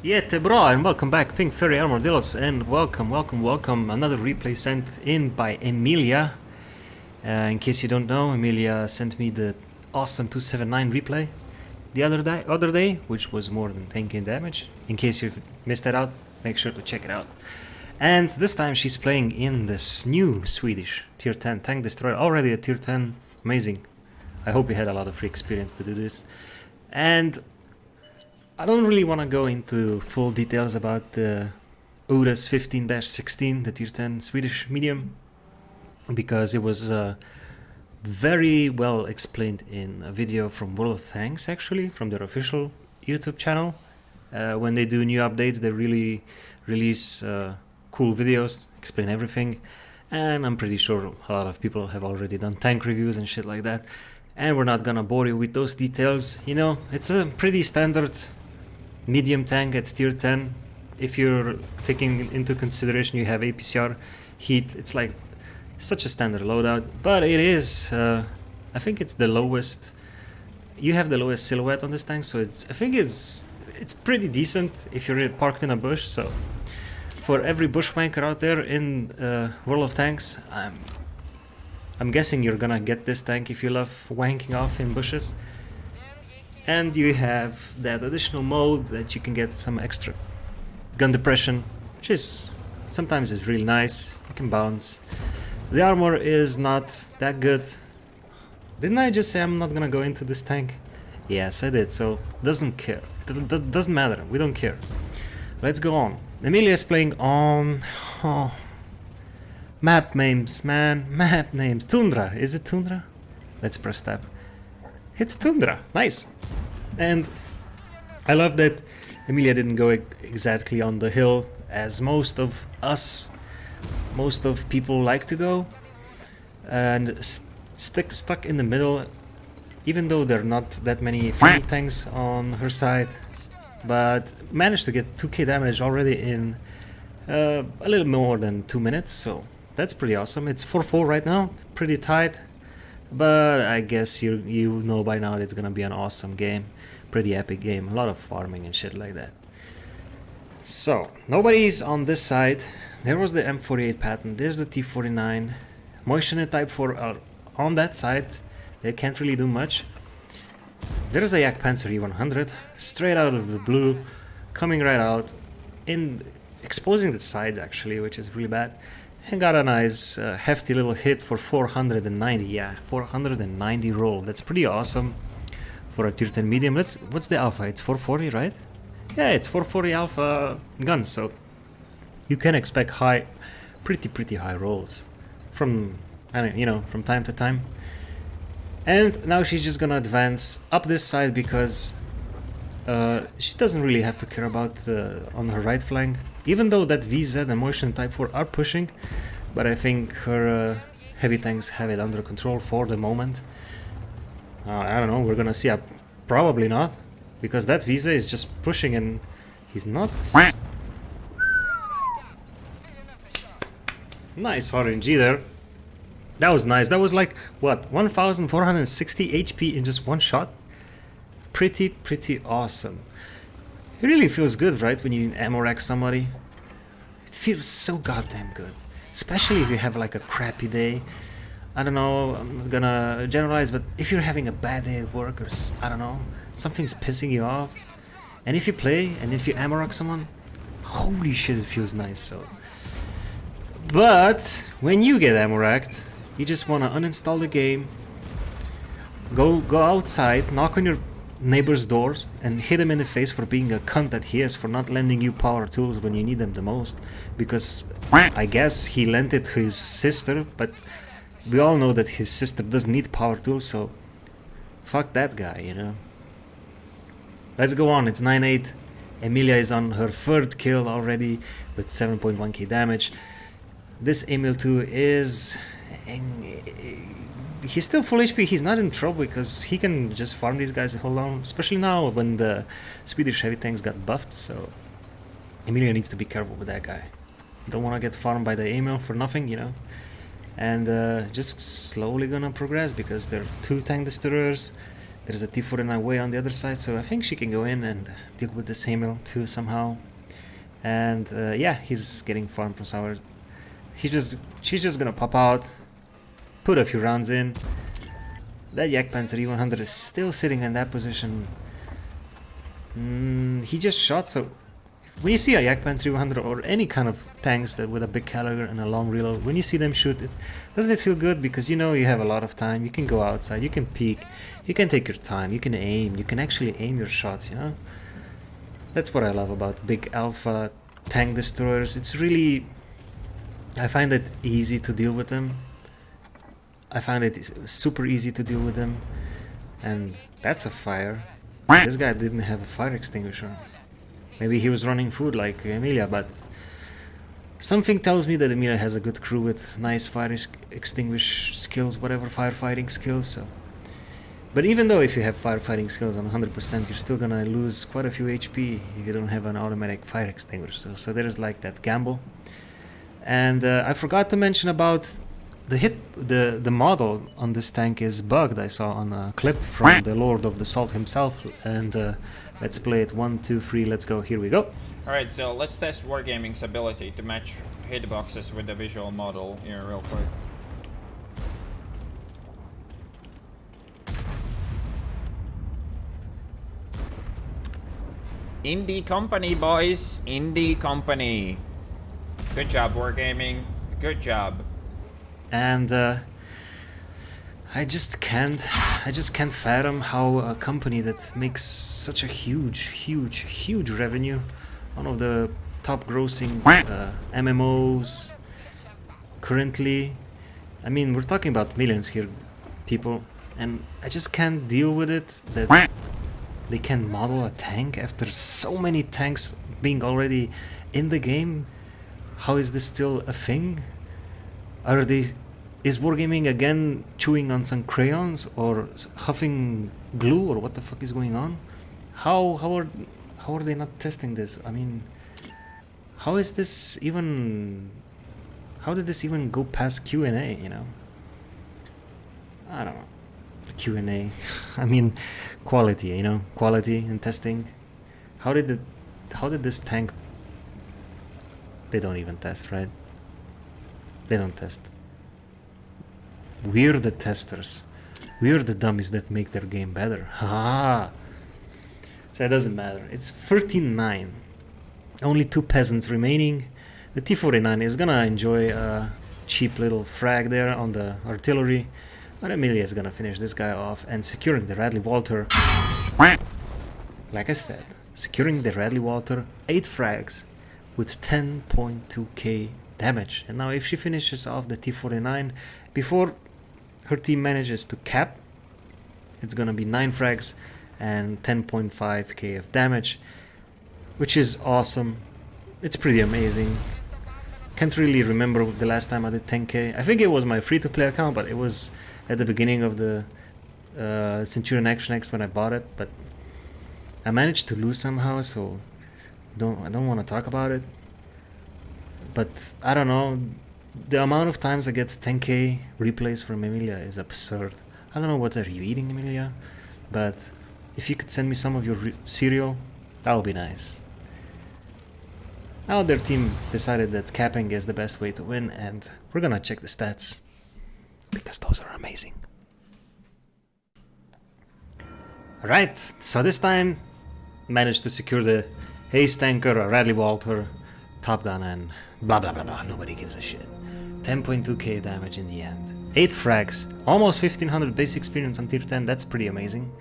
Yete bra, and welcome back, Pink Fairy Armadillos, and welcome. Another replay sent in by Emilia. In case you don't know, Emilia sent me the awesome 279 replay the other day, which was more than 10k damage. In case you've missed that out, make sure to check it out. And this time she's playing in this new Swedish tier 10 tank destroyer, already a tier 10, amazing. I hope you had a lot of free experience to do this. And I don't really want to go into full details about the UDES 15-16, the tier 10 Swedish medium, because it was very well explained in a video from World of Tanks, actually, from their official YouTube channel. When they do new updates, they really release cool videos, explain everything, and I'm pretty sure a lot of people have already done tank reviews and shit like that, and we're not gonna bore you with those details. You know, it's a pretty standard medium tank at tier 10. If you're taking into consideration you have APCR heat, it's like such a standard loadout, but it is I think it's the lowest. You have the lowest silhouette on this tank, so I think it's pretty decent if you're parked in a bush. So for every bushwanker out there in World of Tanks, I'm guessing you're gonna get this tank if you love wanking off in bushes. And you have that additional mode that you can get some extra gun depression, which is sometimes is really nice. You can bounce. The armor is not that good. Didn't I just say I'm not gonna go into this tank? Yes, I did, so doesn't care. Doesn't matter, we don't care. Let's go on. Emilia is playing on... map names, man, map names. Tundra, is it Tundra? Let's press tab. It's Tundra, nice. And I love that Emilia didn't go exactly on the hill as most of people like to go, and stuck in the middle, even though there are not that many field tanks on her side, but managed to get 2k damage already in a little more than 2 minutes, so that's pretty awesome. It's 4-4 right now, pretty tight. But I guess you know by now it's gonna be an awesome game, pretty epic game, a lot of farming and shit like that. So nobody's on this side. There was the M48 patent. There's the T49. Moisture and Type 4 are on that side. They can't really do much. There's a Yak Panzer E100 straight out of the blue, coming right out, exposing the sides actually, which is really bad. And got a nice hefty little hit for 490, yeah, 490 roll. That's pretty awesome for a tier 10 medium. What's the alpha? It's 440, right? Yeah, it's 440 alpha gun, so you can expect pretty high rolls from time to time. And now she's just gonna advance up this side because she doesn't really have to care about on her right flank. Even though that VZ and Motion Type 4 are pushing, but I think her heavy tanks have it under control for the moment. I don't know, we're gonna see. Probably not, because that VZ is just pushing and he's not... Nice RNG there. That was nice. That was like, what, 1460 HP in just one shot? Pretty awesome. It really feels good, right, when you ammo rack somebody? It feels so goddamn good. Especially if you have like a crappy day. I don't know, I'm not gonna generalize, but if you're having a bad day at work or, I don't know, something's pissing you off, and if you play and if you ammo rack someone, holy shit, it feels nice. So, but when you get ammo racked, you just wanna uninstall the game, go outside, knock on your neighbor's doors and hit him in the face for being a cunt that he is, for not lending you power tools when you need them the most, because I guess he lent it to his sister, but we all know that his sister doesn't need power tools, so fuck that guy, you know. Let's go on. It's 9-8. Emilia is on her third kill already with 7.1k damage. This Emil 2 is... he's still full HP. He's not in trouble because he can just farm these guys and hold on, especially now when the Swedish heavy tanks got buffed. So Emilia needs to be careful with that guy. Don't want to get farmed by the Emil for nothing, you know. And just slowly gonna progress because there are 2 tank destroyers. There's a T49 way on the other side, so I think she can go in and deal with this Hamil too somehow. And yeah, he's getting farmed from sour. She's just gonna pop out, put a few rounds in. That Jagdpanzer E100 is still sitting in that position. He just shot, so when you see a Jagdpanzer E100 or any kind of tanks that with a big caliber and a long reload, when you see them shoot, doesn't it feel good? Because you know you have a lot of time, you can go outside, you can peek, you can take your time, you can aim, you can actually aim your shots, you know? That's what I love about big alpha tank destroyers. It's really, I find it easy to deal with them. I find it super easy to deal with them. And that's a fire. This guy didn't have a fire extinguisher. Maybe he was running food like Emilia, but something tells me that Emilia has a good crew with nice fire extinguish skills, whatever firefighting skills. So. But even though if you have firefighting skills on 100%, you're still gonna lose quite a few HP if you don't have an automatic fire extinguisher. So there's like that gamble. And I forgot to mention about the model on this tank is bugged. I saw on a clip from the Lord of the Salt himself, and let's play it. 1, 2, 3, let's go. Here we go. Alright, so let's test Wargaming's ability to match hitboxes with the visual model here real quick. Indie company, boys. Indie company. Good job, Wargaming. Good job. And I just can't fathom how a company that makes such a huge revenue, one of the top grossing MMOs currently. I mean, we're talking about millions here, people, and I just can't deal with it that they can model a tank after so many tanks being already in the game. How is this still a thing? Is Wargaming again chewing on some crayons or huffing glue, or what the fuck is going on? How are they not testing this? I mean, how is this even? How did this even go past Q&A? You know, I don't know. Q&A. I mean, quality. You know, quality and testing. How did this tank? They don't even test, right? They don't test. We're the testers. We're the dummies that make their game better. Ha! So it doesn't matter. It's 13-9. Only 2 peasants remaining. The T49 is gonna enjoy a cheap little frag there on the artillery. But Emilia is gonna finish this guy off and securing the Radley Walter. Like I said, securing the Radley Walter, 8 frags with 10.2k damage. And now if she finishes off the T49 before her team manages to cap, it's gonna be 9 frags and 10.5k of damage, which is awesome. It's pretty amazing. Can't really remember the last time I did 10k. I think it was my free-to-play account, but it was at the beginning of the Centurion Action X when I bought it, but I managed to lose somehow, so I don't want to talk about it. But I don't know, the amount of times I get 10k replays from Emilia is absurd. I don't know what are you eating, Emilia, but if you could send me some of your cereal, that would be nice. Now their team decided that capping is the best way to win, and we're gonna check the stats, because those are amazing. Alright, so this time managed to secure the Haze Tanker, a Radley Walter, Top Gun, and blah blah blah blah, nobody gives a shit. 10.2k damage in the end. 8 frags, almost 1500 base experience on tier 10, that's pretty amazing.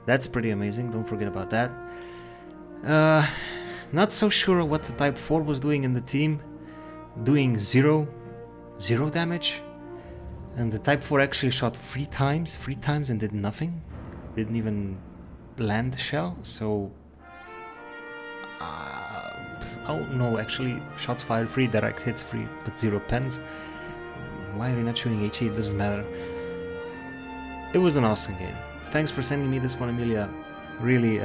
That's pretty amazing, don't forget about that. Not so sure what the Type 4 was doing in the team. Doing zero damage. And the Type 4 actually shot 3 times and did nothing. Didn't even land the shell, so... oh no, actually, shots fired free, direct hits free, but 0 pens. Why are you not shooting HE? It doesn't matter. It was an awesome game. Thanks for sending me this one, Emilia. Really,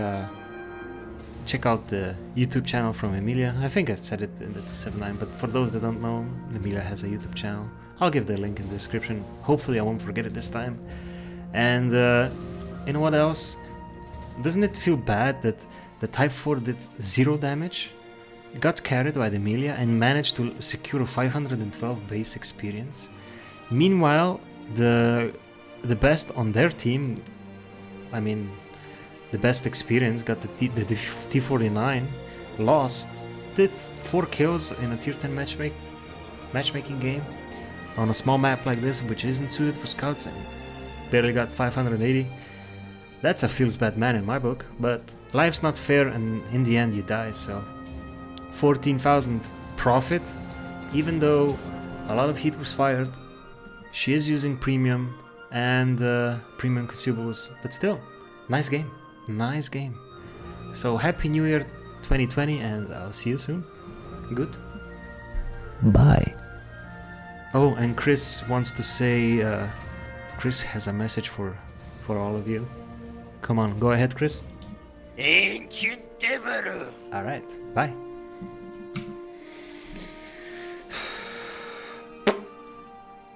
check out the YouTube channel from Emilia. I think I said it in the 279, but for those that don't know, Emilia has a YouTube channel. I'll give the link in the description. Hopefully I won't forget it this time. And You know what else? Doesn't it feel bad that the Type 4 did 0 damage? Got carried by the Emilia and managed to secure a 512 base experience. Meanwhile, the best on their team, I mean, the best experience, got the T49, lost, did 4 kills in a tier 10 matchmaking game on a small map like this, which isn't suited for scouts, and barely got 580. That's a feels bad man in my book, but life's not fair and in the end you die, so 14,000 profit, even though a lot of heat was fired. She is using premium and premium consumables, but still, nice game, nice game. So happy new year 2020, and I'll see you soon. Good. Bye. Oh, and Chris wants to say, Chris has a message for all of you. Come on, go ahead, Chris. Ancient Deveru. Alright, bye.